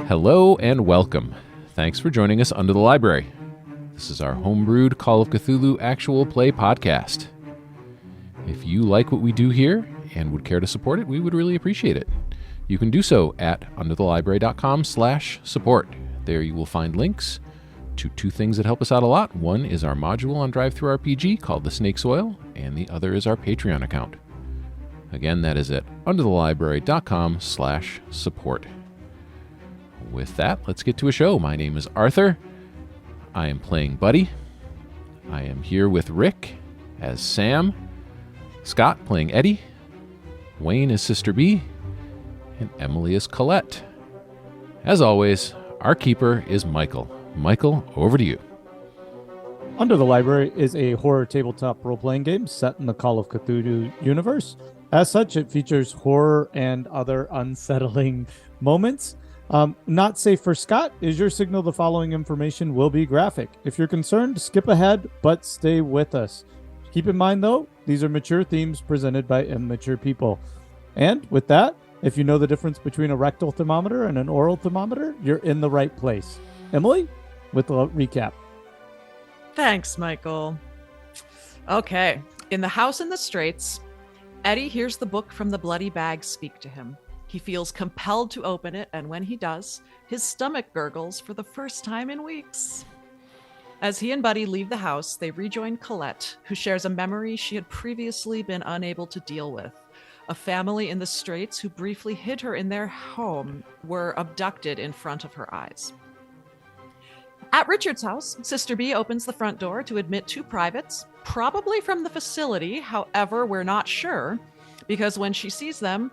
Hello and welcome. Thanks for joining us under the library. This is our homebrewed Call of Cthulhu actual play podcast. If you like what we do here and would care to support it, we would really appreciate it. You can do so at underthelibrary.com/support. There you will find links to two things that help us out a lot. One is our module on DriveThruRPG called The Snake's Oil, and the other is our Patreon account. Again, that is at underthelibrary.com/support. With that, let's get to a show. My name is Arthur. I am playing Buddy. I am here with Rick as Sam, Scott playing Eddy, Wayne as Sister B, and Emily as Colette. As always, our keeper is Michael. Michael, over to you. Under the Library is a horror tabletop role-playing game set in the Call of Cthulhu universe. As such, it features horror and other unsettling moments. Not safe for Scott. Is your signal the following information will be graphic. If you're concerned, skip ahead, but stay with us. Keep in mind, though, these are mature themes presented by immature people. And with that, if you know the difference between a rectal thermometer and an oral thermometer, you're in the right place. Emily, with the recap. Thanks, Michael. Okay. In the house in the Straits, Eddy hears the book from the bloody bag speak to him. He feels compelled to open it, and when he does, his stomach gurgles for the first time in weeks. As he and Buddy leave the house, they rejoin Colette, who shares a memory she had previously been unable to deal with. A family in the Straits who briefly hid her in their home were abducted in front of her eyes. At Richard's house, Sister B opens the front door to admit two privates, probably from the facility. However, we're not sure, because when she sees them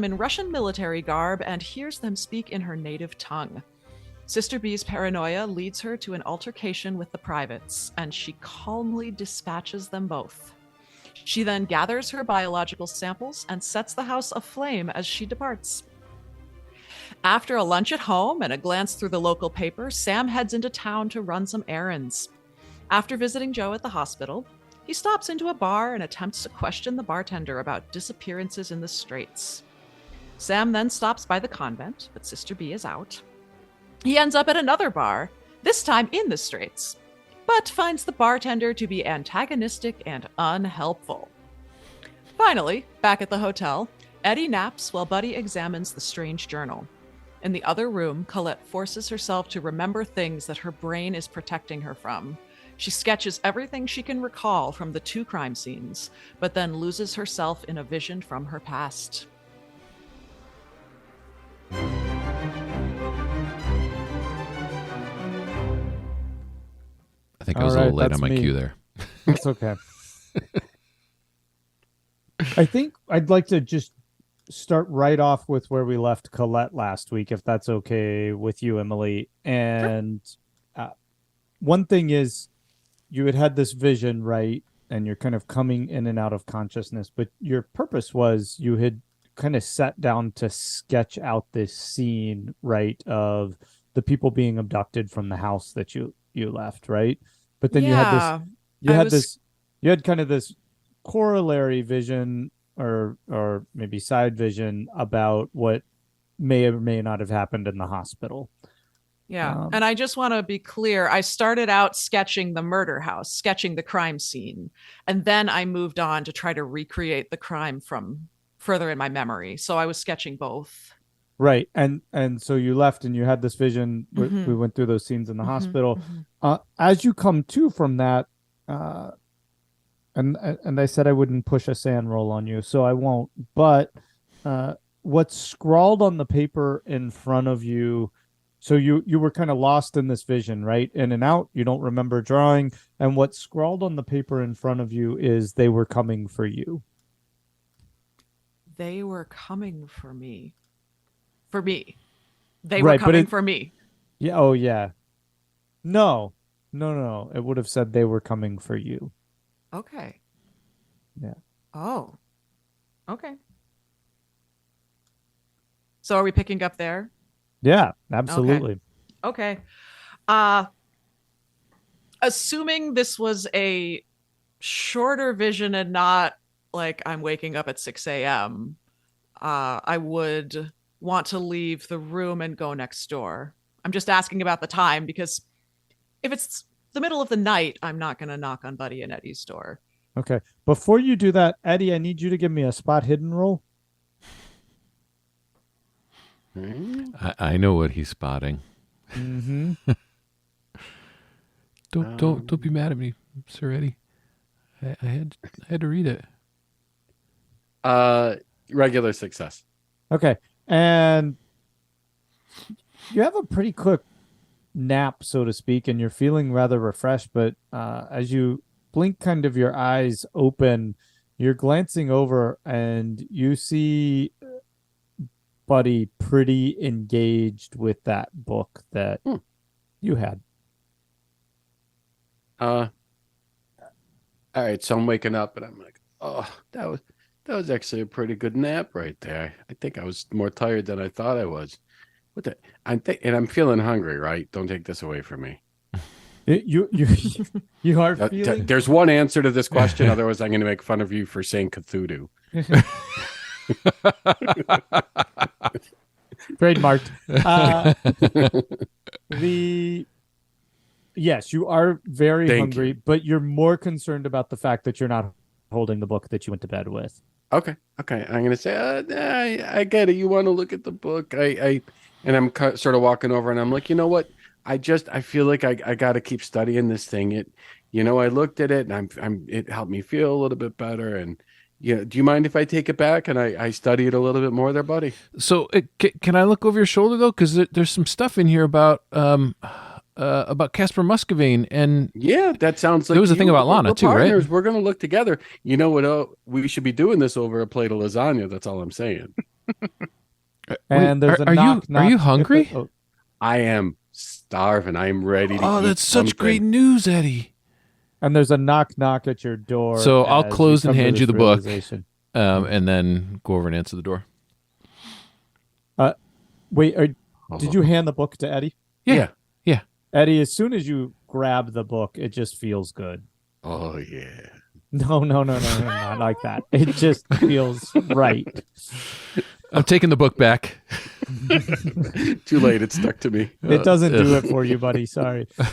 in Russian military garb and hears them speak in her native tongue. Sister B's paranoia leads her to an altercation with the privates, and she calmly dispatches them both. She then gathers her biological samples and sets the house aflame as she departs. After a lunch at home and a glance through the local paper, Sam heads into town to run some errands. After visiting Joe at the hospital, he stops into a bar and attempts to question the bartender about disappearances in the Straits. Sam then stops by the convent, but Sister B is out. He ends up at another bar, this time in the Straits, but finds the bartender to be antagonistic and unhelpful. Finally, back at the hotel, Eddy naps while Buddy examines the strange journal. In the other room, Colette forces herself to remember things that her brain is protecting her from. She sketches everything she can recall from the two crime scenes, but then loses herself in a vision from her past. I think I was a little late on my cue there. That's okay. I think I'd like to just start right off with where we left Colette last week, if that's okay with you, Emily. And one thing is, you had this vision, right? And you're kind of coming in and out of consciousness, but your purpose was you had kind of sat down to sketch out this scene, right, of the people being abducted from the house that you left, right? But then you had kind of this corollary vision or maybe side vision about what may or may not have happened in the hospital. Yeah. And I just want to be clear. I started out sketching the murder house, sketching the crime scene. And then I moved on to try to recreate the crime from further in my memory. So I was sketching both. Right. And so you left and you had this vision. Mm-hmm. We went through those scenes in the hospital. Mm-hmm. As you come to from that, and I said I wouldn't push a sand roll on you, so I won't. But what's scrawled on the paper in front of you, so you were kind of lost in this vision, right? In and out, you don't remember drawing. And what's scrawled on the paper in front of you is they were coming for you. They were coming for me. For me. They were coming for me. Yeah. Oh, yeah. No. It would have said they were coming for you. Okay. Yeah. Oh. Okay. So are we picking up there? Yeah, absolutely. Okay. Assuming this was a shorter vision and not like I'm waking up at 6 a.m., I would want to leave the room and go next door. I'm just asking about the time because if it's the middle of the night, I'm not going to knock on Buddy and Eddy's door. Okay. Before you do that, Eddy, I need you to give me a spot hidden roll. I know what he's spotting. Mm-hmm. Don't be mad at me, Sir Eddy. I had to read it. Regular success. Okay. And you have a pretty quick nap, so to speak, and you're feeling rather refreshed, but as you blink kind of your eyes open, you're glancing over and you see Buddy pretty engaged with that book that you had. All right, so I'm waking up and I'm like, oh, that was actually a pretty good nap right there. I think I was more tired than I thought I was. And I'm feeling hungry, right? Don't take this away from me. You are feeling. There's one answer to this question, otherwise I'm going to make fun of you for saying Cthulhu. Trademarked. Yes, you are very hungry, but you're more concerned about the fact that you're not holding the book that you went to bed with. Okay. I'm going to say, I get it. You want to look at the book. And I'm sort of walking over and I'm like, you know what? I feel like I got to keep studying this thing. I looked at it and it helped me feel a little bit better. And do you mind if I take it back and I study it a little bit more there, buddy? So can I look over your shoulder though? Because there's some stuff in here about Casper Muscovine, and yeah, that sounds like there was a thing about Lana too, partners. right? We're going to look together. You know what? We should be doing this over a plate of lasagna. That's all I'm saying. And there's a knock. Are you hungry? I am starving. I am ready to eat. Oh, that's such great news, Eddy. And there's a knock at your door. So I'll close and hand you the book, realization. and then go over and answer the door. Wait, did you hand the book to Eddy? Yeah. Eddy, as soon as you grab the book, it just feels good. Oh yeah. No, not like that. It just feels right. I'm taking the book back. Too late. It stuck to me. It doesn't do it for you, buddy. Sorry. All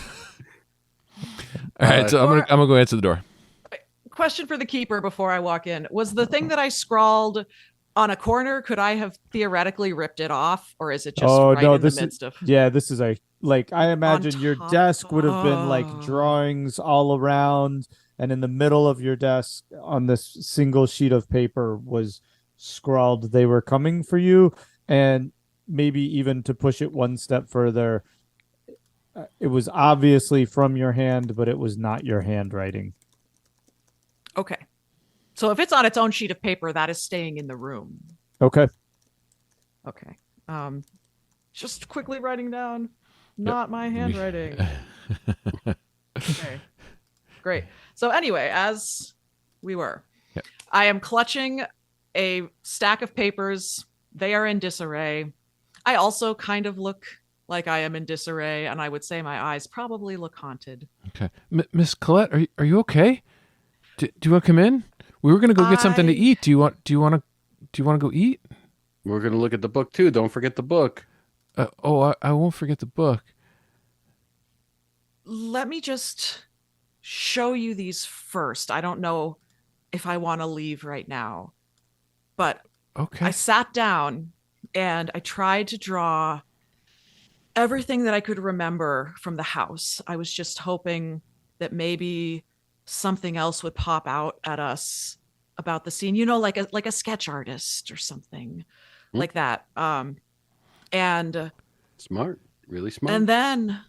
right, so I'm gonna go answer the door. Question for the keeper before I walk in. Was the thing that I scrawled on a corner, could I have theoretically ripped it off, or is it just in the midst of? Yeah, this is I imagine your desk would have been like drawings all around, and in the middle of your desk on this single sheet of paper was scrawled, "They were coming for you," and maybe even to push it one step further, it was obviously from your hand, but it was not your handwriting. Okay. So if it's on its own sheet of paper, that is staying in the room. Okay. Just quickly writing down, not my handwriting. Okay. Great. So anyway, as we were, I am clutching a stack of papers. They are in disarray. I also kind of look like I am in disarray, and I would say my eyes probably look haunted. Okay, Miss Colette, are you okay? Do you want to come in? We were gonna go get something to eat. Do you want to go eat? We're gonna look at the book too. Don't forget the book. I won't forget the book. Let me just show you these first. I don't know if I want to leave right now, but okay. I sat down and I tried to draw everything that I could remember from the house. I was just hoping that maybe something else would pop out at us about the scene, like a sketch artist or something like that. And smart, really smart. And then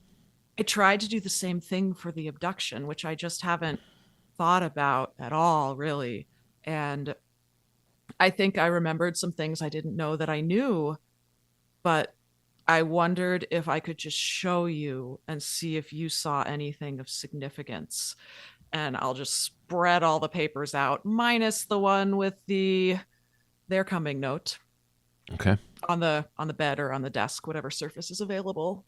I tried to do the same thing for the abduction, which I just haven't thought about at all, really. And I think I remembered some things I didn't know that I knew, but I wondered if I could just show you and see if you saw anything of significance. And I'll just spread all the papers out, minus the one with the "they're coming" note. Okay. On the bed or on the desk, whatever surface is available.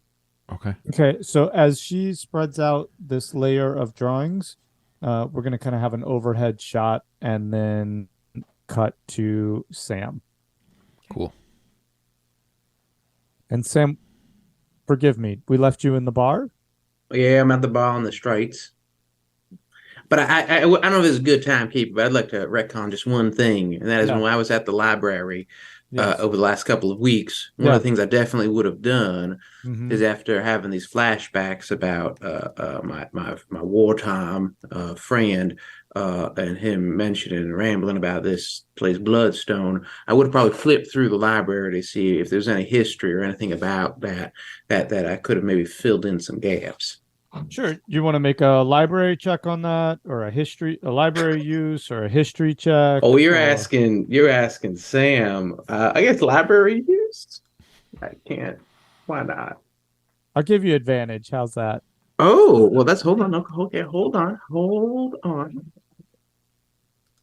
Okay. So as she spreads out this layer of drawings, we're going to kind of have an overhead shot and then cut to Sam. Cool. And Sam, forgive me, we left you in the bar? Yeah, I'm at the bar on the straights. But I don't know if it's a good timekeeper, but I'd like to retcon just one thing, and that is Yeah. when I was at the library Yes. over the last couple of weeks, one Yeah. of the things I definitely would have done Mhm. is after having these flashbacks about my wartime friend and him mentioning and rambling about this place Bloodstone, I would have probably flipped through the library to see if there's any history or anything about that I could have maybe filled in some gaps. Sure. You want to make a library check on that, or a library use, or a history check? Oh, you're or- asking Sam. I guess library use. I can't. Why not? I'll give you advantage. How's that? Oh, well, that's hold on. Okay, hold on.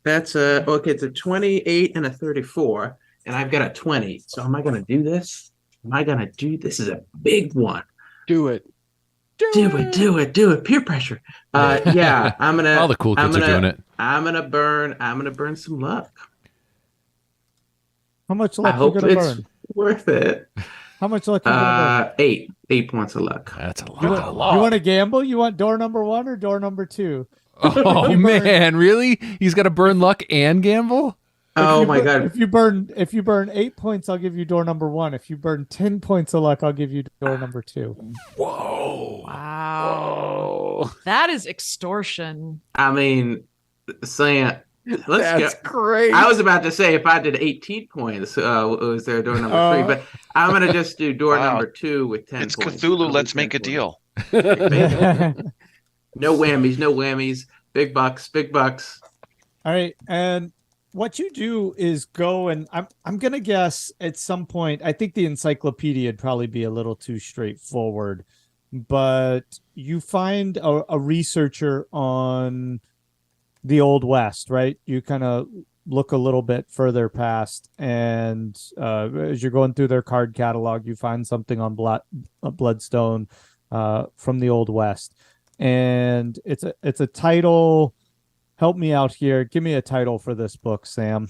That's okay. It's a 28 and a 34, and I've got a 20. So am I gonna do this? This is a big one. Do it. Do it. Peer pressure. Yeah, I'm gonna. All the cool kids are doing it. I'm gonna burn some luck. How much I luck you hope gonna it's burn? worth it. How much luck you gonna burn? 8 points of luck. That's a You lot. want to gamble? You want door number 1 or door number 2? Oh man, really? He's got to burn luck and gamble? Oh my god! If you burn 8 points, I'll give you door number 1. If you burn 10 points of luck, I'll give you door number 2. Whoa. Wow. That is extortion. I mean, Sam, That's great. I was about to say if I did 18 points, was there door number 3? But I'm gonna just do door Wow. number 2 with 10 It's points. Cthulhu. I'll Let's do make 10 a deal. No whammies. Big bucks. All right, and what you do is go and I'm gonna guess at some point. I think the encyclopedia would probably be a little too straightforward, but you find a researcher on the Old West, right? You kind of look a little bit further past, and as you're going through their card catalog, you find something on Bloodstone from the Old West, and it's a title. Help me out here. Give me a title for this book, Sam.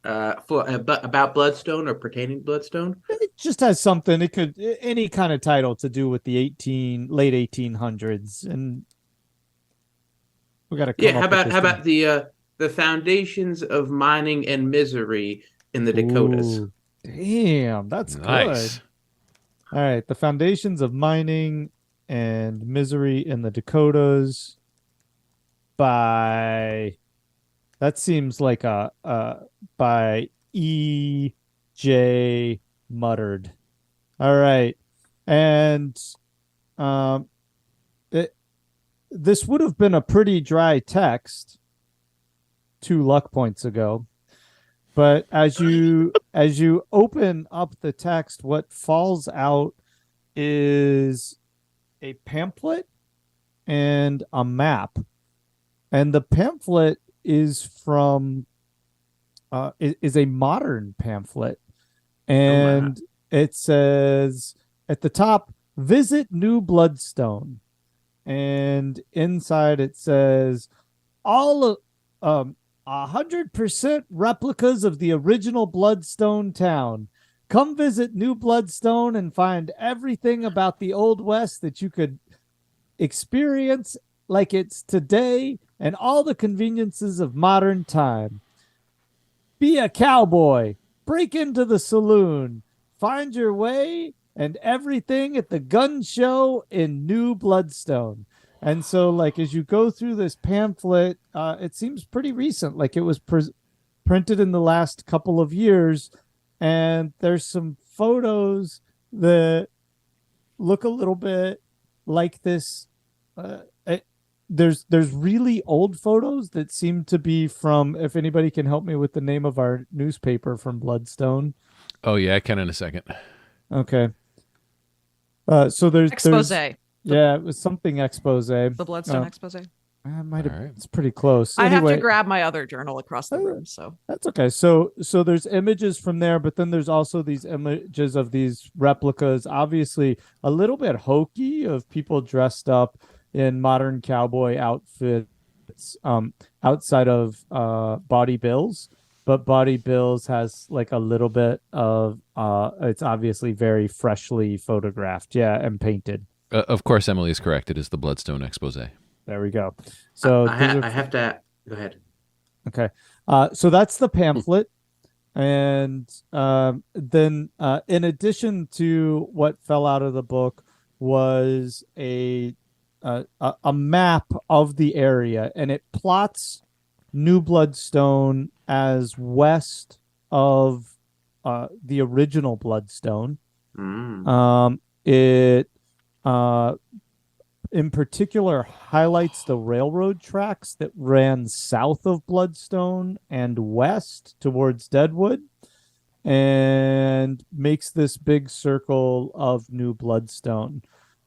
About Bloodstone or pertaining to Bloodstone. It just has something. It could any kind of title to do with the late 1800s, and we got to come Yeah. up How with about this the foundations of mining and misery in the thing. Dakotas? Ooh, damn, that's Nice. good. All right, the foundations of mining and misery in the Dakotas by that seems like by E.J. Muttered. All right, and this would have been a pretty dry text 2 luck points ago. But as you open up the text, what falls out is a pamphlet and a map. And the pamphlet is from is a modern pamphlet. And it says at the top, visit New Bloodstone. And inside it says all 100% replicas of the original Bloodstone town. Come visit New Bloodstone and find everything about the Old West that you could experience like it's today and all the conveniences of modern time. Be a cowboy, break into the saloon, find your way and everything at the gun show in New Bloodstone. And so, like, as you go through this pamphlet, it seems pretty recent. Like, it was printed in the last couple of years. And there's some photos that look a little bit like this. There's really old photos that seem to be from, if anybody can help me with the name of our newspaper from Bloodstone. Oh yeah, I can in a second. Okay. So there's Expose. Yeah, it was something expose. The Bloodstone expose. Might have, All right. It's pretty close. I have Anyway, to grab my other journal across the room. So that's okay. So there's images from there, but then there's also these images of these replicas, obviously a little bit hokey, of people dressed up in modern cowboy outfits outside of Body Bills. but Body Bills has like a little bit of it's obviously very freshly photographed, yeah, and painted. Of course, Emily is correct. It is the Bloodstone expose. There we go. So I have to go ahead. okay. So that's the pamphlet. And then in addition to what fell out of the book was a map of the area, and it plots New Bloodstone as west of the original Bloodstone. It in particular highlights the railroad tracks that ran south of Bloodstone and west towards Deadwood, and makes this big circle of New Bloodstone.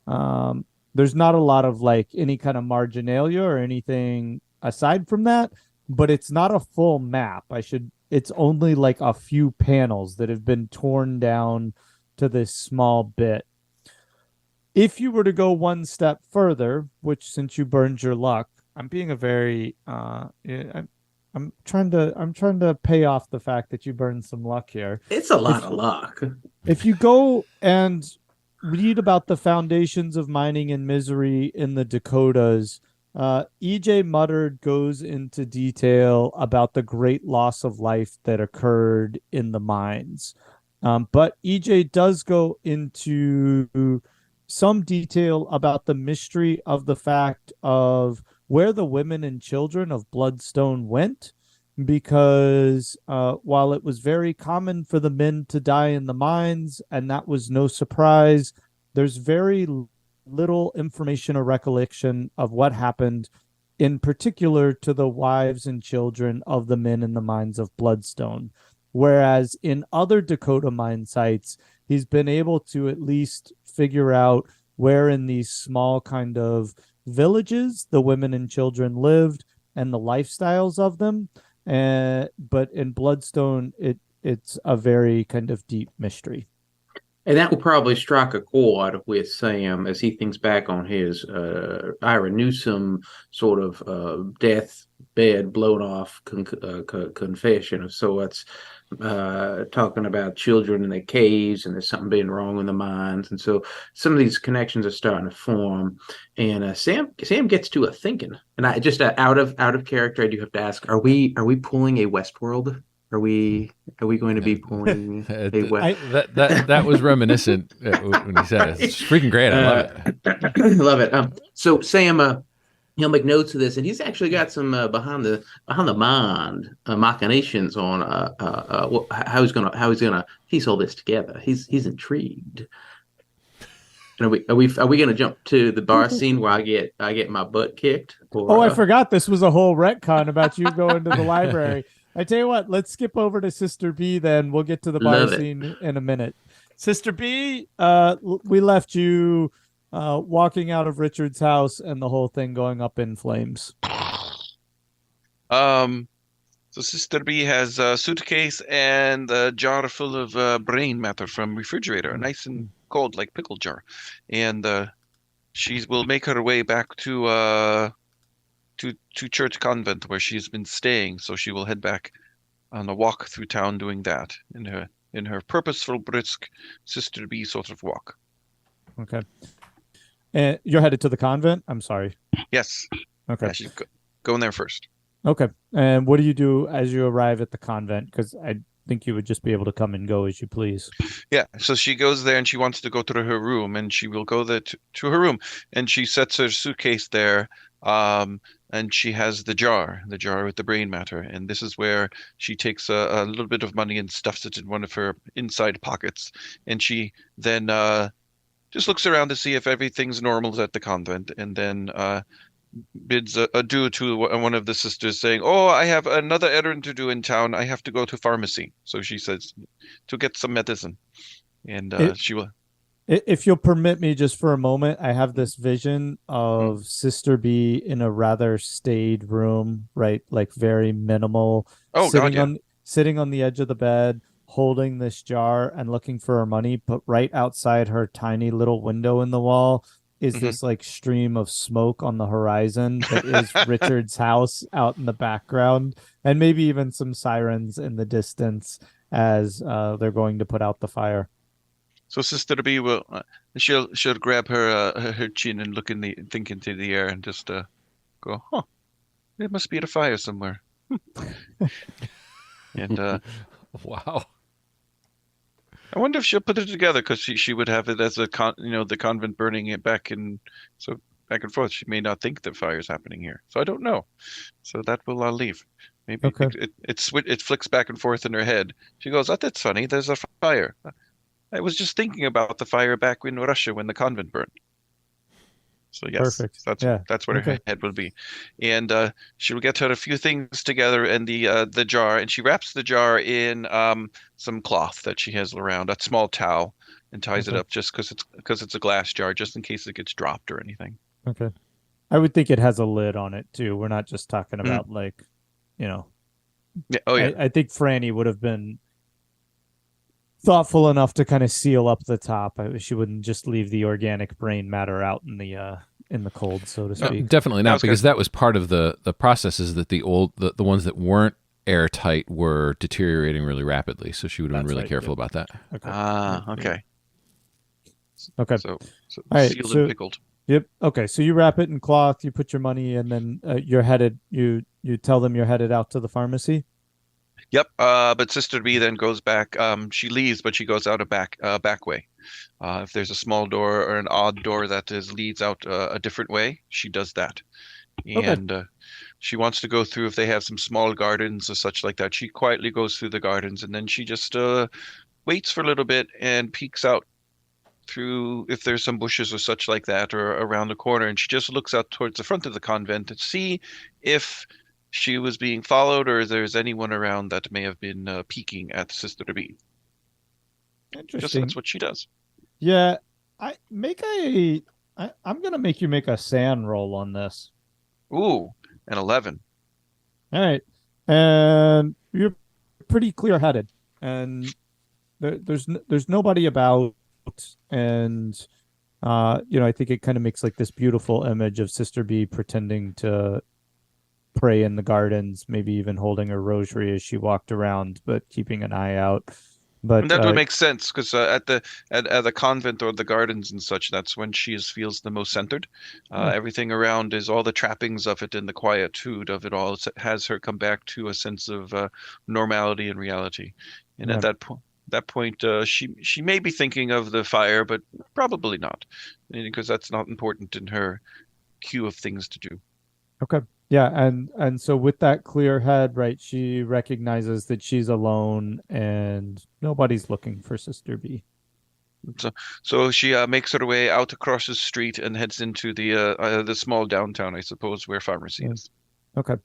There's not a lot of like any kind of marginalia or anything aside from that, but it's not a full map. It's only like a few panels that have been torn down to this small bit. If you were to go one step further, which since you burned your luck, I'm being a very I'm trying to pay off the fact that you burned some luck here. It's a lot of luck. If you go and read about the foundations of mining and misery in the Dakotas, E.J. Muddard goes into detail about the great loss of life that occurred in the mines. But E.J. does go into some detail about the mystery of the fact of where the women and children of Bloodstone went, because while it was very common for the men to die in the mines, and that was no surprise, there's very little information or recollection of what happened, in particular to the wives and children of the men in the mines of Bloodstone. Whereas in other Dakota mine sites, he's been able to at least figure out where in these small kind of villages the women and children lived and the lifestyles of them. But in Bloodstone, it's a very kind of deep mystery. And that will probably strike a chord with Sam as he thinks back on his Ira Newsom sort of deathbed blown off confession of sorts, talking about children in the caves and there's something being wrong in the mines. And so some of these connections are starting to form. And Sam gets to a thinking. And I just out of character, I do have to ask: Are we pulling a Westworld? Are we going to be pulling a West? That was reminiscent when he said it. It's freaking great. I love it. I love it. So Sam, he'll make notes of this, and he's actually got some behind the mind machinations on how he's gonna piece all this together. He's intrigued. And are we gonna jump to the bar scene where I get my butt kicked? Or, I forgot this was a whole retcon about you going to the library. I tell you what, let's skip over to Sister B then. We'll get to the bar scene in a minute. Sister B, we left you walking out of Richard's house and the whole thing going up in flames. So Sister B has a suitcase and a jar full of brain matter from refrigerator, nice and cold like pickle jar. And she will make her way back to Church Convent where she's been staying. So she will head back on a walk through town doing that in her purposeful, brisk Sister B sort of walk. Okay. And you're headed to the convent? I'm sorry. Yes. Okay. Yeah, she's going there first. Okay. And what do you do as you arrive at the convent? Because I think you would just be able to come and go as you please. Yeah. So she goes there and she wants to go to her room, and she will go there to her room, and she sets her suitcase there. And she has the jar with the brain matter. And this is where she takes a little bit of money and stuffs it in one of her inside pockets. And she then just looks around to see if everything's normal at the convent, and then bids adieu to one of the sisters, saying, "Oh, I have another errand to do in town. I have to go to pharmacy." So she says to get some medicine. And she will... If you'll permit me just for a moment, I have this vision of Sister B in a rather staid room, right? Like very minimal. Oh, sitting on the edge of the bed, holding this jar and looking for her money, but right outside her tiny little window in the wall is this like stream of smoke on the horizon that is Richard's house out in the background, and maybe even some sirens in the distance as they're going to put out the fire. So Sister B will she'll grab her chin and think into the air and just go, huh, there must be a fire somewhere. And Wow. I wonder if she'll put it together, because she would have it as the convent burning it back and forth. She may not think the fire's happening here, so I don't know. So that will leave. Maybe Okay. it flicks back and forth in her head. She goes, "Oh, that's funny. There's a fire. I was just thinking about the fire back in Russia when the convent burned." So yes, Perfect. that's what her head will be, and she'll get her a few things together and the jar, and she wraps the jar in some cloth that she has around, a small towel, and ties it up just because it's a glass jar, just in case it gets dropped or anything. Okay. I would think it has a lid on it too. We're not just talking about like, Yeah. Oh yeah. I think Franny would have been thoughtful enough to kind of seal up the top. She wouldn't just leave the organic brain matter out in the cold, so to speak. No, definitely not, because that was part of the processes that the ones that weren't airtight were deteriorating really rapidly. So she would have been really careful about that. Okay. Okay. So all right, sealed and pickled. Yep. Okay. So you wrap it in cloth, you put your money, and then you're headed. You tell them you're headed out to the pharmacy. Yep. But Sister B then goes back. She leaves, but she goes out a back way. If there's a small door or an odd door that leads out a different way, she does that. And she wants to go through, if they have some small gardens or such like that. She quietly goes through the gardens, and then she just waits for a little bit and peeks out through if there's some bushes or such like that, or around the corner, and she just looks out towards the front of the convent to see if she was being followed, or there's anyone around that may have been peeking at Sister B. Interesting. Just that's what she does. Yeah, I'm gonna make you make a sand roll on this. Ooh, an 11. All right, and you're pretty clear-headed, and there's nobody about, and I think it kind of makes like this beautiful image of Sister B pretending to pray in the gardens, maybe even holding her rosary as she walked around, but keeping an eye out. But and that would make sense, because at the convent or the gardens and such, that's when she feels the most centered. Everything around is all the trappings of it, and the quietude of it all has her come back to a sense of normality and reality. And at that point, she may be thinking of the fire, but probably not, because that's not important in her queue of things to do. Okay. Yeah, and so with that clear head, right, she recognizes that she's alone and nobody's looking for Sister B. So she makes her way out across the street and heads into the small downtown, I suppose, where pharmacy is. Okay.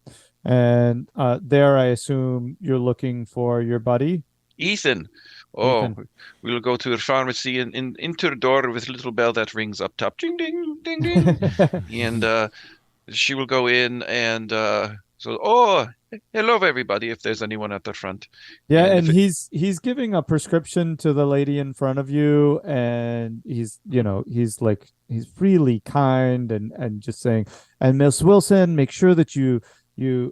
And there, I assume you're looking for your buddy? Ethan. We'll go to the pharmacy and into the door with a little bell that rings up top. Ding, ding, ding, ding. And she will go in and hello everybody, if there's anyone at the front. Yeah, and he's giving a prescription to the lady in front of you, and he's really kind and just saying, and Miss Wilson, make sure that you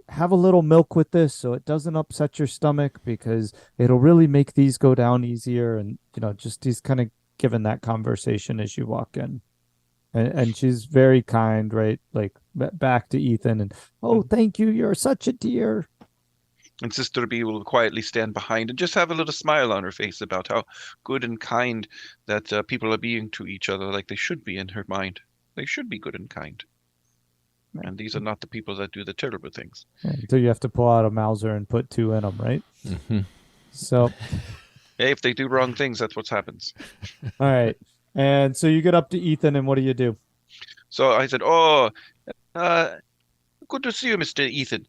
have a little milk with this so it doesn't upset your stomach, because it'll really make these go down easier. And just he's kind of giving that conversation as you walk in. And she's very kind, right? Like back to Ethan, and thank you, you're such a dear. And Sister B will quietly stand behind and just have a little smile on her face about how good and kind that people are being to each other, like they should be in her mind. They should be good and kind. And these are not the people that do the terrible things. Until you have to pull out a Mauser and put 2 in them, right? Mm-hmm. So, hey, if they do wrong things, that's what happens. All right. And so you get up to Ethan, and what do you do? So I said, good to see you, Mr. Ethan.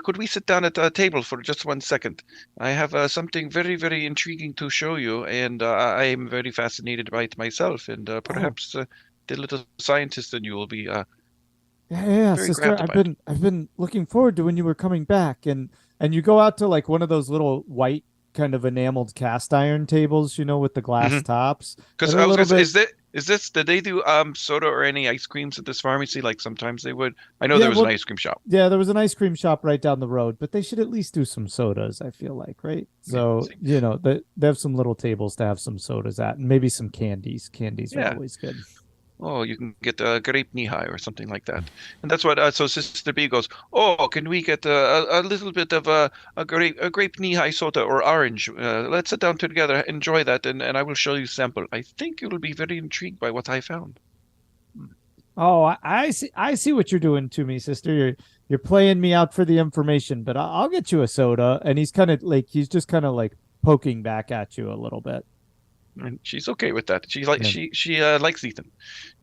Could we sit down at a table for just 1 second? I have something very, very intriguing to show you, and I am very fascinated by it myself, and perhaps the little scientist in you will be Yeah, very sister, I've been looking forward to when you were coming back, and you go out to like one of those little white kind of enameled cast iron tables, with the glass tops. Because I was gonna say, is Did they do soda or any ice creams at this pharmacy like sometimes they would? I know Yeah, there was well, an ice cream shop. Yeah, there was an ice cream shop right down the road, but they should at least do some sodas, I feel like, right? Yeah, So, see. they have some little tables to have some sodas at, and maybe some candies. Candies are Yeah. always good. Oh, you can get a grape knee-high or something like that. And that's what, so Sister B goes, oh, can we get a little bit of a grape knee-high soda or orange? Let's sit down together, enjoy that, and I will show you sample. I think you will be very intrigued by what I found. Oh, I see. I see what you're doing to me, sister. You're playing me out for the information, but I'll get you a soda. And he's just kind of like poking back at you a little bit. And she's okay with that. She likes Ethan.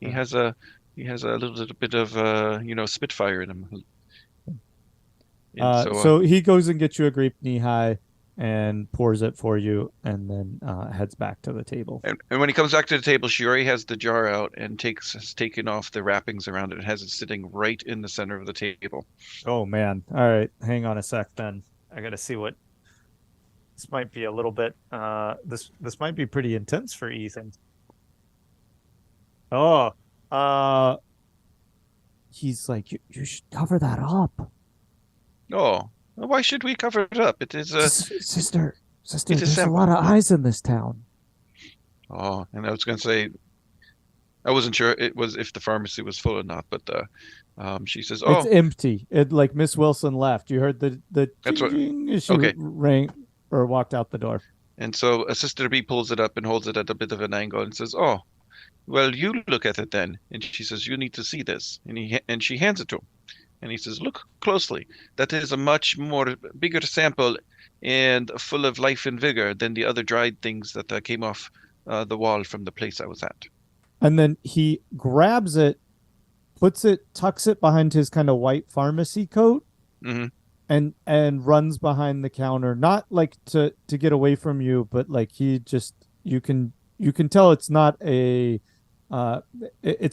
He has a little bit of Spitfire in him. And So he goes and gets you a grape knee high and pours it for you, and then heads back to the table. And when he comes back to the table, she already has the jar out and has taken off the wrappings around it and has it sitting right in the center of the table. Oh man! All right, hang on a sec. Then I got to see what. This might be a little bit. This might be pretty intense for Ethan. Oh, he's like, you should cover that up. Oh, why should we cover it up? It is sister. It is There's a simple. lot of eyes in this town. Oh, and I was going to say, I wasn't sure it was if the pharmacy was full or not, but she says, "Oh, It's empty. It like Miss Wilson left. You heard the That's what- ding as she okay. rang or walked out the door. And so Sister B pulls it up and holds it at a bit of an angle and says, "Oh, well, you look at it then." And she says, "You need to see this." And she hands it to him. And he says, "Look closely. That is a much more bigger sample and full of life and vigor than the other dried things that came off the wall from the place I was at." And then he grabs it, tucks it behind his kind of white pharmacy coat, Hmm. and runs behind the counter, not like to get away from you, but like you can tell it's not it's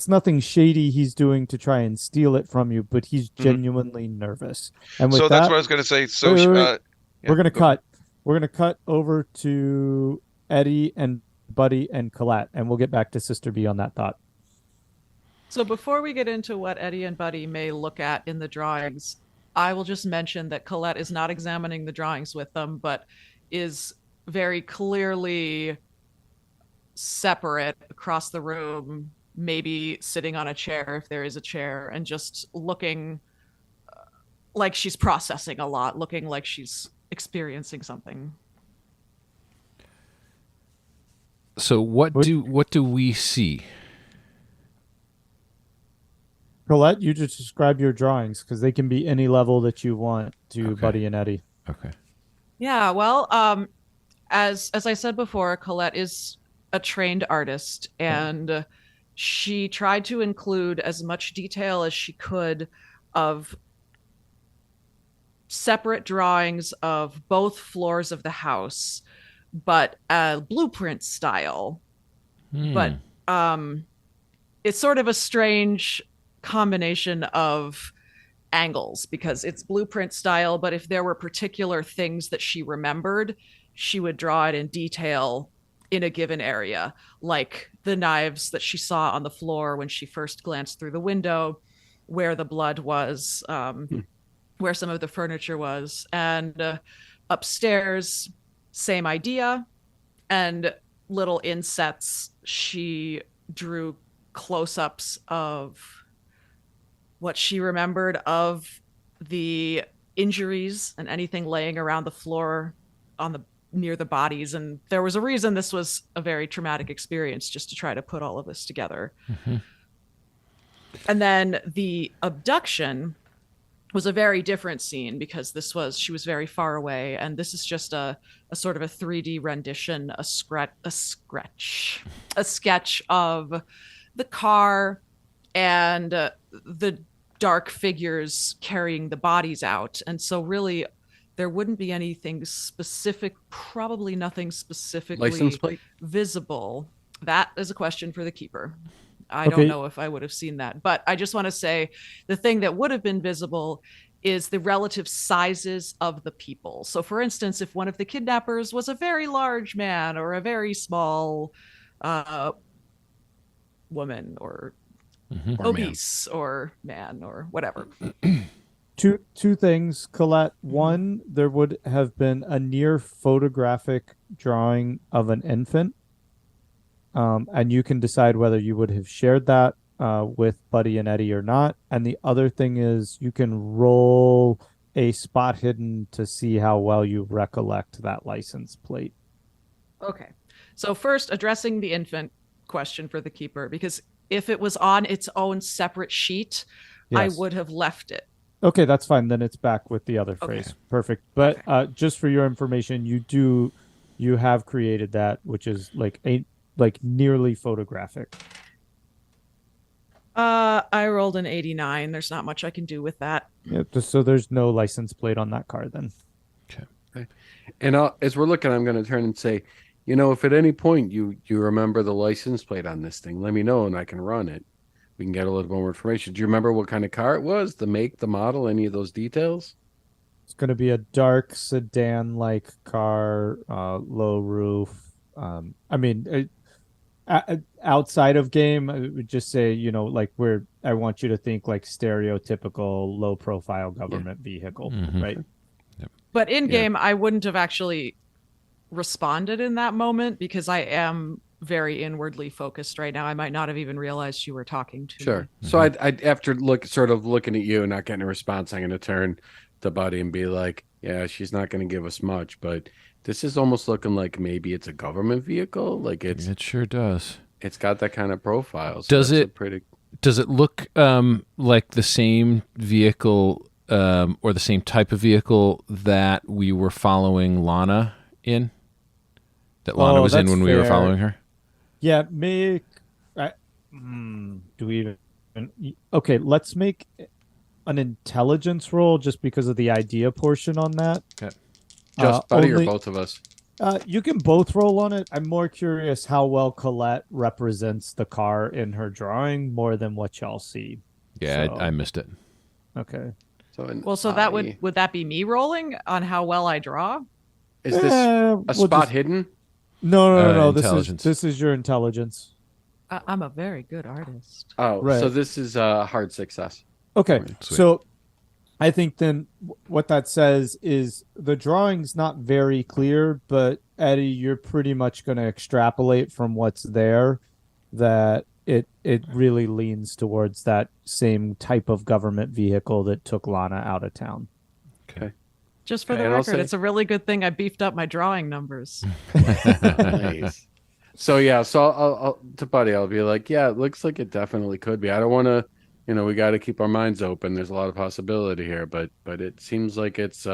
nothing shady he's doing to try and steal it from you, but he's genuinely nervous. And with So that, that's what I was going to say. So wait, wait, wait. yeah, we're gonna go- cut. We're gonna cut over to Eddy and Buddy and Colette, and we'll get back to Sister B on that thought. So before we get into what Eddy and Buddy may look at in the drawings, I will just mention that Colette is not examining the drawings with them, but is very clearly separate across the room, maybe sitting on a chair if there is a chair, and just looking like she's processing a lot, looking like she's experiencing something. So what do we see? Colette, you just describe your drawings because they can be any level that you want to Okay. Buddy and Eddy. Okay. Yeah, well, as I said before, Colette is a trained artist, and she tried to include as much detail as she could of separate drawings of both floors of the house, but blueprint style. But it's sort of a strange combination of angles because it's blueprint style, but if there were particular things that she remembered, she would draw it in detail in a given area, like the knives that she saw on the floor when she first glanced through the window, where the blood was, where some of the furniture was. And upstairs, same idea. And little insets, she drew close-ups of what she remembered of the injuries and anything laying around the floor near the bodies. And there was a reason this was a very traumatic experience, just to try to put all of this together. Mm-hmm. And then the abduction was a very different scene because she was very far away, and this is just a sort of a 3D rendition, a sketch of the car and the dark figures carrying the bodies out. And so really there wouldn't be anything specific, probably nothing specifically License plate? visible. That is a question for the keeper. I Okay. don't know if I would have seen that, but I just want to say the thing that would have been visible is the relative sizes of the people. So for instance, if one of the kidnappers was a very large man or a very small woman or Mhm. Or man. obese or man or whatever. Two things, Colette. One, there would have been a near photographic drawing of an infant, and you can decide whether you would have shared that with Buddy and Eddy or not. And the other thing is, you can roll a spot hidden to see how well you recollect that license plate. Okay. So first, addressing the infant question for the keeper, because if it was on its own separate sheet, I Yes. would have left it. Okay, that's fine. Then it's back with the other phrase. Okay. Perfect. But Okay. just for your information, you have created that, which is like nearly photographic. I rolled an 89. There's not much I can do with that. Yeah, so there's no license plate on that car then. And as we're looking, I'm going to turn and say, if at any point you remember the license plate on this thing, let me know and I can run it. We can get a little more information. Do you remember what kind of car it was, the make, the model, any of those details? It's going to be a dark sedan-like car, low roof. Outside of game, I would just say, I want you to think like stereotypical low-profile government vehicle, Mhm. right? But in game, I wouldn't have actually responded in that moment because I am very inwardly focused right now. I might not have even realized you were talking to Sure. me. So I'd after looking at you and not getting a response, I'm going to turn to Buddy and be like, yeah, she's not going to give us much, but this is almost looking like maybe it's a government vehicle. Like It sure does. it's got that kind of profile. So Does that's a it- pretty Does it look like the same vehicle or the same type of vehicle that we were following Lana in? That Lana was in that's when we were fair. following her? Yeah, do we even? Okay, let's make an intelligence roll just because of the idea portion on that. just Buddy only- or both of us. You can both roll on it. I'm more curious how well Colette represents the car in her drawing more than what y'all see. Yeah, So- I missed it. Okay. Well, so that would that be me rolling on how well I draw? Is this we'll a spot just- hidden? No. Intelligence. This is your intelligence. I'm a very good artist. Oh, Right. so this is a hard success. Okay, Sweet. so I think then what that says is the drawing's not very clear, but Eddy, you're pretty much going to extrapolate from what's there that it really leans towards that same type of government vehicle that took Lana out of town. Just for the And I'll record, say- it's a really good thing I beefed up my drawing numbers. Nice. So yeah, so I'll to Buddy, I'll be like, yeah, it looks like it definitely could be. I don't want to, we got to keep our minds open. There's a lot of possibility here, but it seems like it's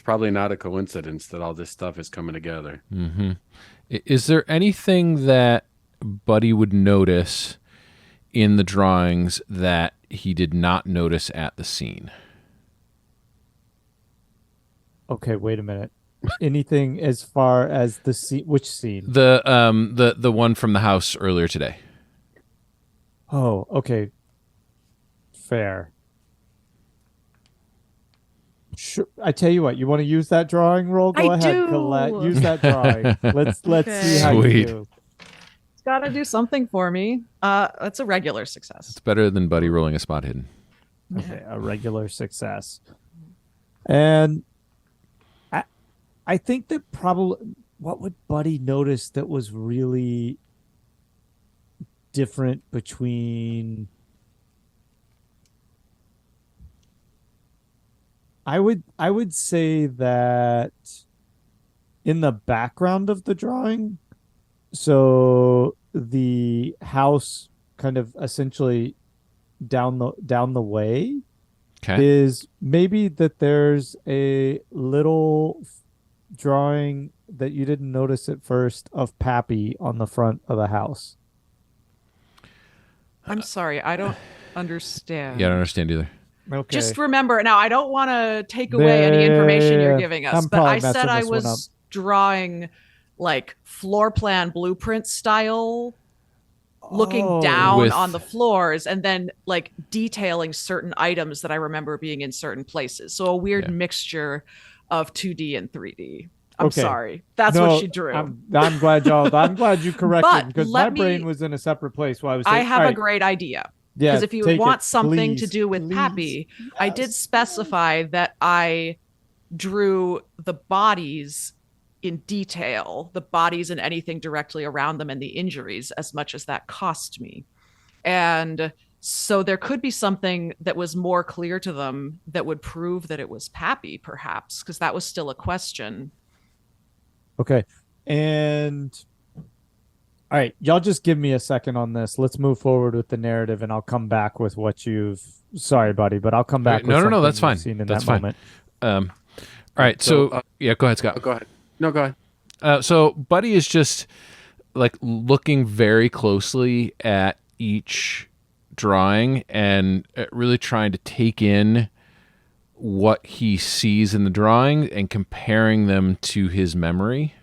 probably not a coincidence that all this stuff is coming together. Mm-hmm. Is there anything that Buddy would notice in the drawings that he did not notice at the scene? Okay, wait a minute. Anything as far as the scene? Which scene? The one from the house earlier today. Oh, okay. Fair. Sure. I tell you what, you want to use that drawing roll? Go I ahead, do. Colette. Use that drawing. Let's Okay. see how Sweet. you do. It's got to do something for me. That's a regular success. It's better than Buddy rolling a spot hidden. Okay, a regular success. And I think that probably what would Buddy notice that was really different between I would say that in the background of the drawing, so the house kind of essentially down the way Okay. is maybe that there's a little drawing that you didn't notice at first of Pappy on the front of the house. I'm sorry, I don't understand. Yeah, I don't understand either. Okay. Just remember, now I don't want to take away any information you're giving us, I'm but I probably said messing I this one up. was drawing like floor plan blueprint style, looking Oh. down With- on the floors and then like detailing certain items that I remember being in certain places. So a weird Yeah. mixture of 2D and 3D. I'm Okay. sorry. That's No, what she drew. I'm glad you corrected But because let my brain me- was in a separate place while I was I saying, have all a right, great idea. yeah, Because if you take want it, something to please, do with please. Pappy, I did Yes. specify that I drew the bodies in detail, the bodies and anything directly around them and the injuries, as much as that cost me. And so there could be something that was more clear to them that would prove that it was Pappy, perhaps, because that was still a question. Okay. And all right, y'all just give me a second on this. Let's move forward with the narrative and I'll come back with what you've sorry, buddy, but I'll come back with No, something that's you've fine. seen in That's that fine. moment. All right, so yeah, go ahead, Scott. Go ahead. No, go ahead. So Buddy is just like looking very closely at each drawing and really trying to take in what he sees in the drawing and comparing them to his memory.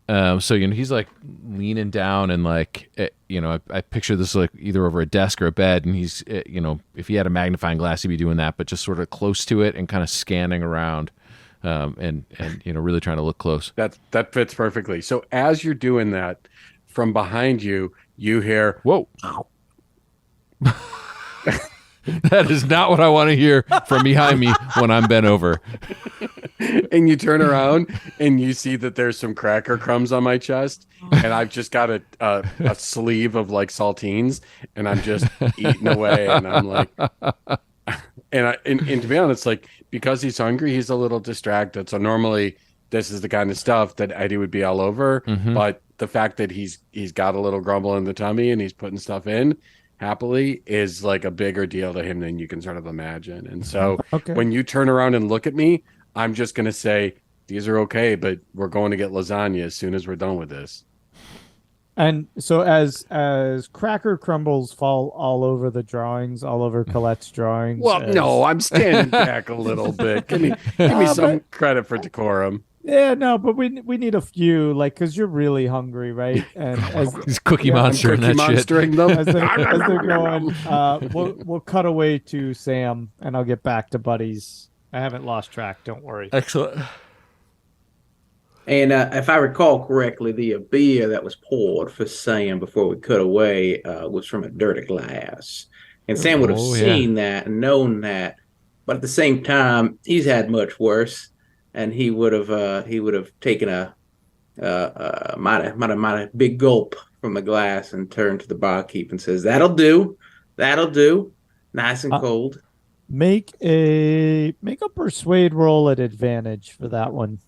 So he's like leaning down and like I picture this like either over a desk or a bed, and he's if he had a magnifying glass he'd be doing that, but just sort of close to it and kind of scanning around, and really trying to look close. That fits perfectly. So as you're doing that, from behind you, you hear, Whoa. That is not what I want to hear from behind me when I'm bent over. and you turn around and you see that there's some cracker crumbs on my chest, and I've just got a sleeve of like saltines, and I'm just eating away, and I'm like, and to be honest, like because he's hungry, he's a little distracted. So normally this is the kind of stuff that Eddy would be all over, but the fact that he's got a little grumble in the tummy and he's putting stuff in happily is like a bigger deal to him than you can sort of imagine. And so when you turn around and look at me, I'm just going to say, these are okay, but we're going to get lasagna as soon as we're done with this. And so as cracker crumbles fall all over the drawings, all over Colette's drawings. Well, no, I'm standing back a little bit. Give me some credit for decorum. Yeah, no, but we need a few, like, because you're really hungry, right? And as He's Cookie Monster and that monstering shit. them. as they're going, we'll cut away to Sam, and I'll get back to Buddy's. I haven't lost track. Don't worry. Excellent. And if I recall correctly, the beer that was poured for Sam before we cut away was from a dirty glass. And Sam would have seen that and known that. But at the same time, he's had much worse. And he would have taken a mighty big gulp from the glass and turned to the barkeep and says, that'll do, nice and cold. Make a persuade roll at advantage for that one.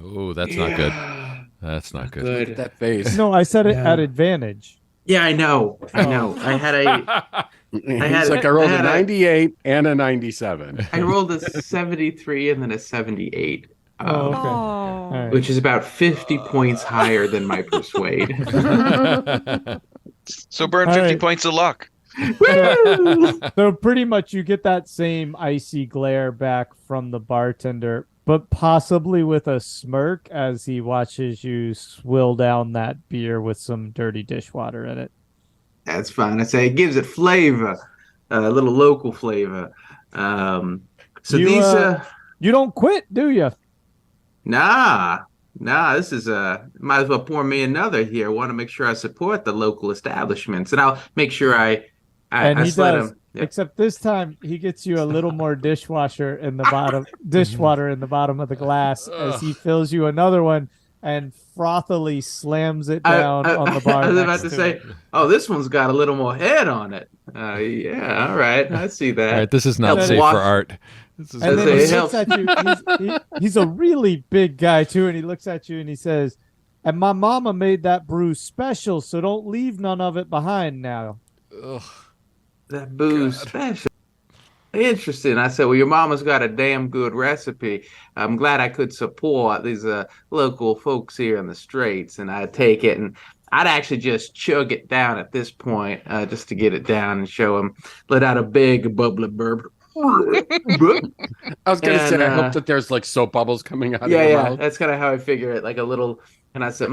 Oh, that's not good. That's not good. Look at that face. No, I said it at advantage. Yeah, I know. I had a I rolled a 98 and a 97. I rolled a 73 and then a 78. Okay. All right. Which is about 50 points higher than my persuade. So burn All 50 right. points of luck. So pretty much you get that same icy glare back from the bartender, but possibly with a smirk as he watches you swill down that beer with some dirty dishwater in it. That's fine. I say it gives it flavor, a little local flavor. So you don't quit, do you? Nah. This is might as well pour me another here. I want to make sure I support the local establishments, and I'll make sure I He slide does. them. Yep. Except this time he gets you a little more dishwater in the bottom of the glass as he fills you another one and frothily slams it down on the bar. I was about next to to say, it. oh, this one's got a little more head on it. Yeah, all right, I see that. All right, this is not Helps safe wash- for art. This is And then It he helps. looks at you. He's a really big guy too, and he looks at you and he says, "And my mama made that brew special, so don't leave none of it behind now." That booze special. Interesting. I said, well, your mama's got a damn good recipe. I'm glad I could support these local folks here in the Straits, and I'd take it, and I'd actually just chug it down at this point, just to get it down and show him. Let out a big bubbly burp. I was going to say, I hope that there's like soap bubbles coming out of your mouth. That's kind of how I figure it, like a little. And I said,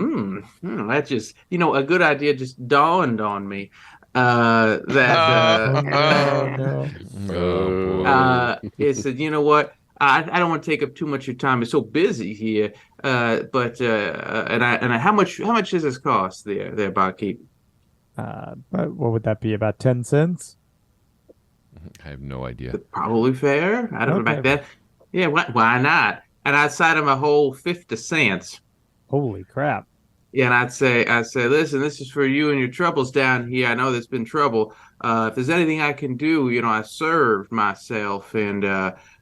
that just, a good idea just dawned on me. No. Oh, boy. It said, you know what? I don't want to take up too much of your time. It's so busy here. How much does this cost there, barkeep? But what would that be? About 10 cents? I have no idea. Probably fair. I don't know about that. Yeah, why not? And I'd side him a whole 50 cents. Holy crap. Yeah, and I'd say, listen, this is for you and your troubles down here. I know there's been trouble. If there's anything I can do, I served myself, and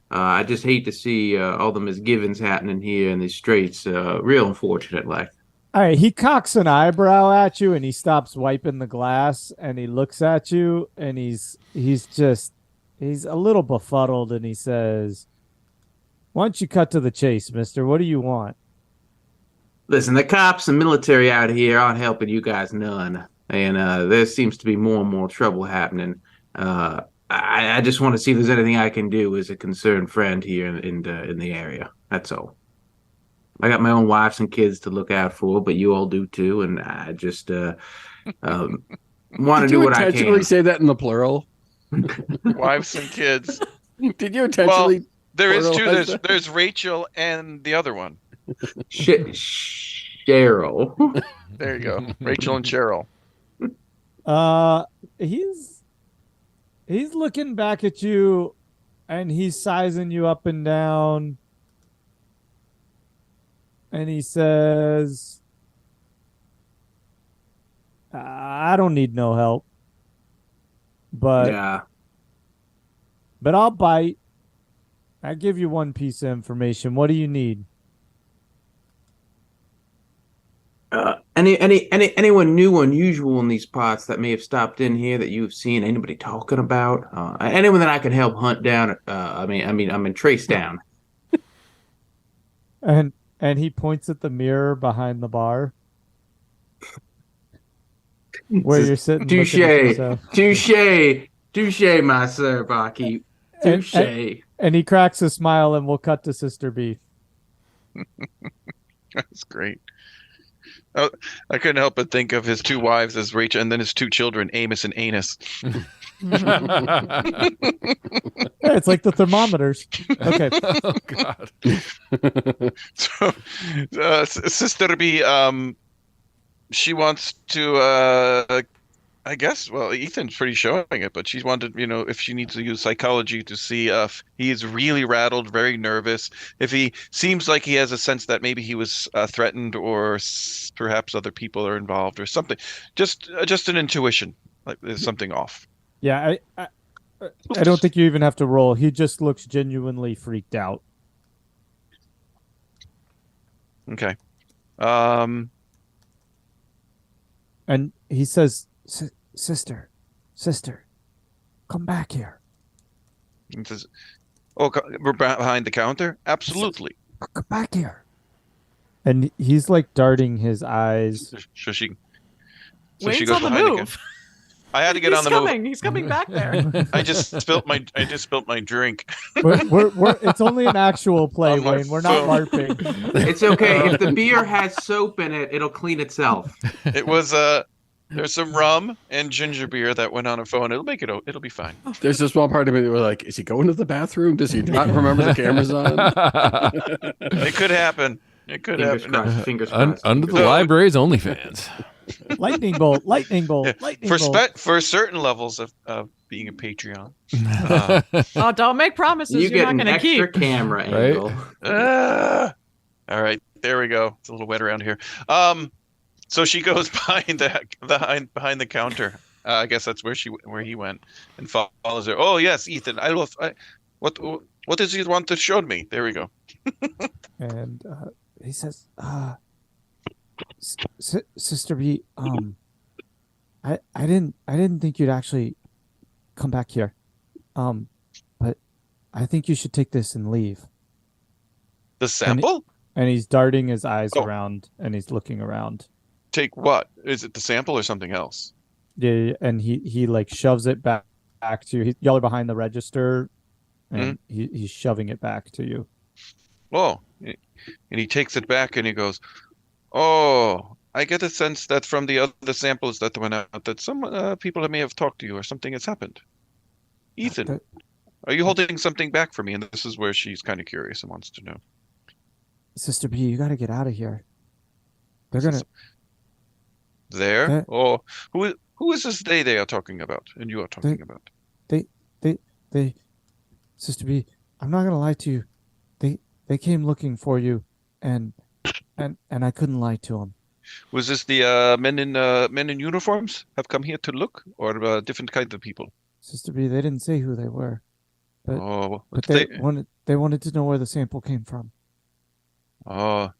I just hate to see all the misgivings happening here in these streets. Real unfortunate, like. All right, he cocks an eyebrow at you and he stops wiping the glass and he looks at you and he's a little befuddled and he says, "Why don't you cut to the chase, mister? What do you want?" Listen, the cops and military out here aren't helping you guys none, and there seems to be more and more trouble happening. I just want to see if there's anything I can do as a concerned friend here in the area. That's all. I got my own wives and kids to look out for, but you all do too, and I just want to do what I can. Did you intentionally say that in the plural? Wives and kids. Did you intentionally? Well, there is two. pluralize There's Rachel and the other one. Cheryl. There you go. Rachel and Cheryl. He's looking back at you and he's sizing you up and down. And he says, "I don't need no help, but I'll bite. I give you one piece of information. What do you need?" Anyone new or unusual in these parts that may have stopped in here that you've seen anybody talking about? Anyone that I can help hunt down? Trace down. And he points at the mirror behind the bar where you're sitting. Touche, my sir, barkeep. Touche. And he cracks a smile, and we'll cut to Sister B. That's great. Oh, I couldn't help but think of his two wives as Rachel, and then his two children, Amos and Anus. Yeah, it's like the thermometers. Okay. Oh, God. So, Sister B, she wants to, I guess, well, Ethan's pretty showing it, but she wanted, if she needs to use psychology to see if he is really rattled, very nervous, if he seems like he has a sense that maybe he was threatened or perhaps other people are involved or something. Just an intuition, like there's something off. Yeah, I don't think you even have to roll. He just looks genuinely freaked out. Okay. And he says, Sister, come back here. He says, "Oh, we're behind the counter? Absolutely. Come back here." And he's like darting his eyes. So she Wayne's goes on the behind move. again. I had to get on the move. He's coming back there. I just spilt my drink. It's only an actual play, On my Wayne. We're not phone. LARPing. It's okay. If the beer has soap in it, it'll clean itself. It was there's some rum and ginger beer that went on a phone. It'll be fine. There's a small part of me that we're like, is he going to the bathroom? Does he not remember the camera's on? It could happen. Fingers crossed. Fingers crossed. Under the library's OnlyFans. Lightning bolt. Yeah. For certain levels of being a Patreon. Oh, don't make promises You you're get not an going to extra keep. camera Right? angle. All right, there we go. It's a little wet around here. So she goes behind the counter. I guess that's where he went, and follows her. Oh yes, Ethan. What does he want to show me? There we go. And he says, Sister B, I didn't think you'd actually come back here. But I think you should take this and leave." The sample? And he's darting his eyes Oh. around and he's looking around. Take what? Is it the sample or something else? Yeah, and he like shoves it back to you. Y'all are behind the register, and he's shoving it back to you. Oh, and he takes it back and he goes, "Oh, I get a sense that from the other samples that went out, that some people may have talked to you or something has happened. Ethan, are you holding something back for me? And this is where she's kind of curious and wants to know. Sister B, you got to get out of here. They're gonna. There? That- Oh, who is this they are talking about and you are talking about? They, Sister B, I'm not gonna lie to you. They came looking for you, and I couldn't lie to them. Was this the men in uniforms have come here to look, or different kinds of people? Sister B, they didn't say who they were, but Oh, but they wanted to know where the sample came from. Oh,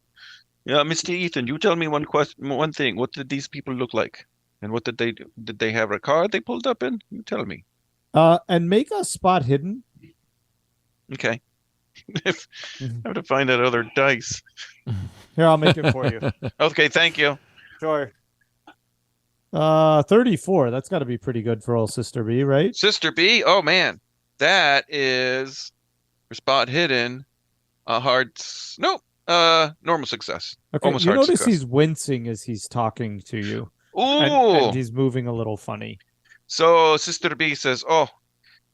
yeah, Mr. Ethan, you tell me one thing. What did these people look like? And what did they do? Did they have a car they pulled up in? You tell me. And make a spot hidden. Okay. If I have to find that other dice. Here, I'll make it for you. Okay, thank you. Sure. 34. That's got to be pretty good for old Sister B, right? Sister B, oh man, that is for spot hidden. Normal success. Okay. Almost You hard notice success. he's wincing as he's talking to you, Ooh. and he's moving a little funny. So Sister B says, "Oh,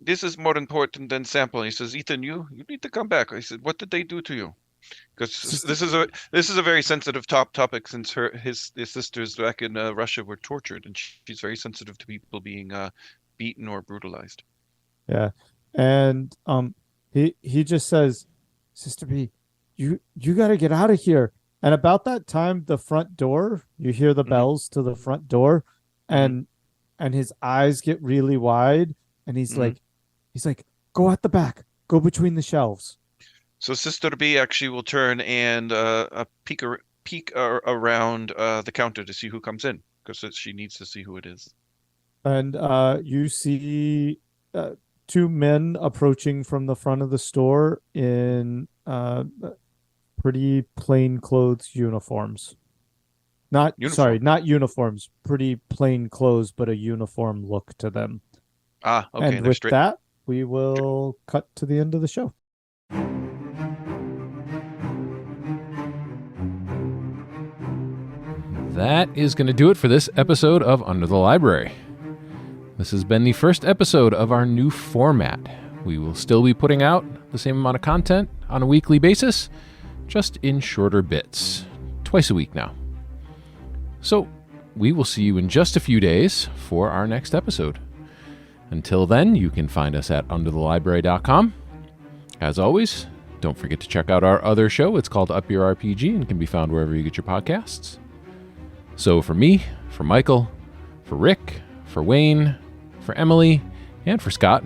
this is more important than sample." He says, "Ethan, you need to come back." I said, "What did they do to you?" Because this is a very sensitive topic since his sisters back in Russia were tortured, and she's very sensitive to people being beaten or brutalized. Yeah, and he just says, "Sister B, you got to get out of here." And about that time, the front door, you hear the bells to the front door, and his eyes get really wide, and he's like, "Go at the back, go between the shelves." So Sister B actually will turn and peek around the counter to see who comes in, because she needs to see who it is. And you see two men approaching from the front of the store in pretty plain clothes uniforms. Not uniforms, pretty plain clothes, but a uniform look to them. Ah, okay. And with that, we will cut to the end of the show. That is going to do it for this episode of Under the Library. This has been the first episode of our new format. We will still be putting out the same amount of content on a weekly basis, just in shorter bits, twice a week now. So, we will see you in just a few days for our next episode. Until then, you can find us at underthelibrary.com. As always, don't forget to check out our other show. It's called Up Your RPG and can be found wherever you get your podcasts. So for me, for Michael, for Rick, for Wayne, for Emily, and for Scott,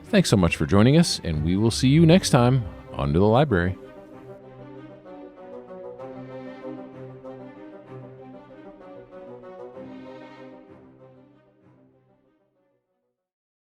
thanks so much for joining us, and we will see you next time under the library.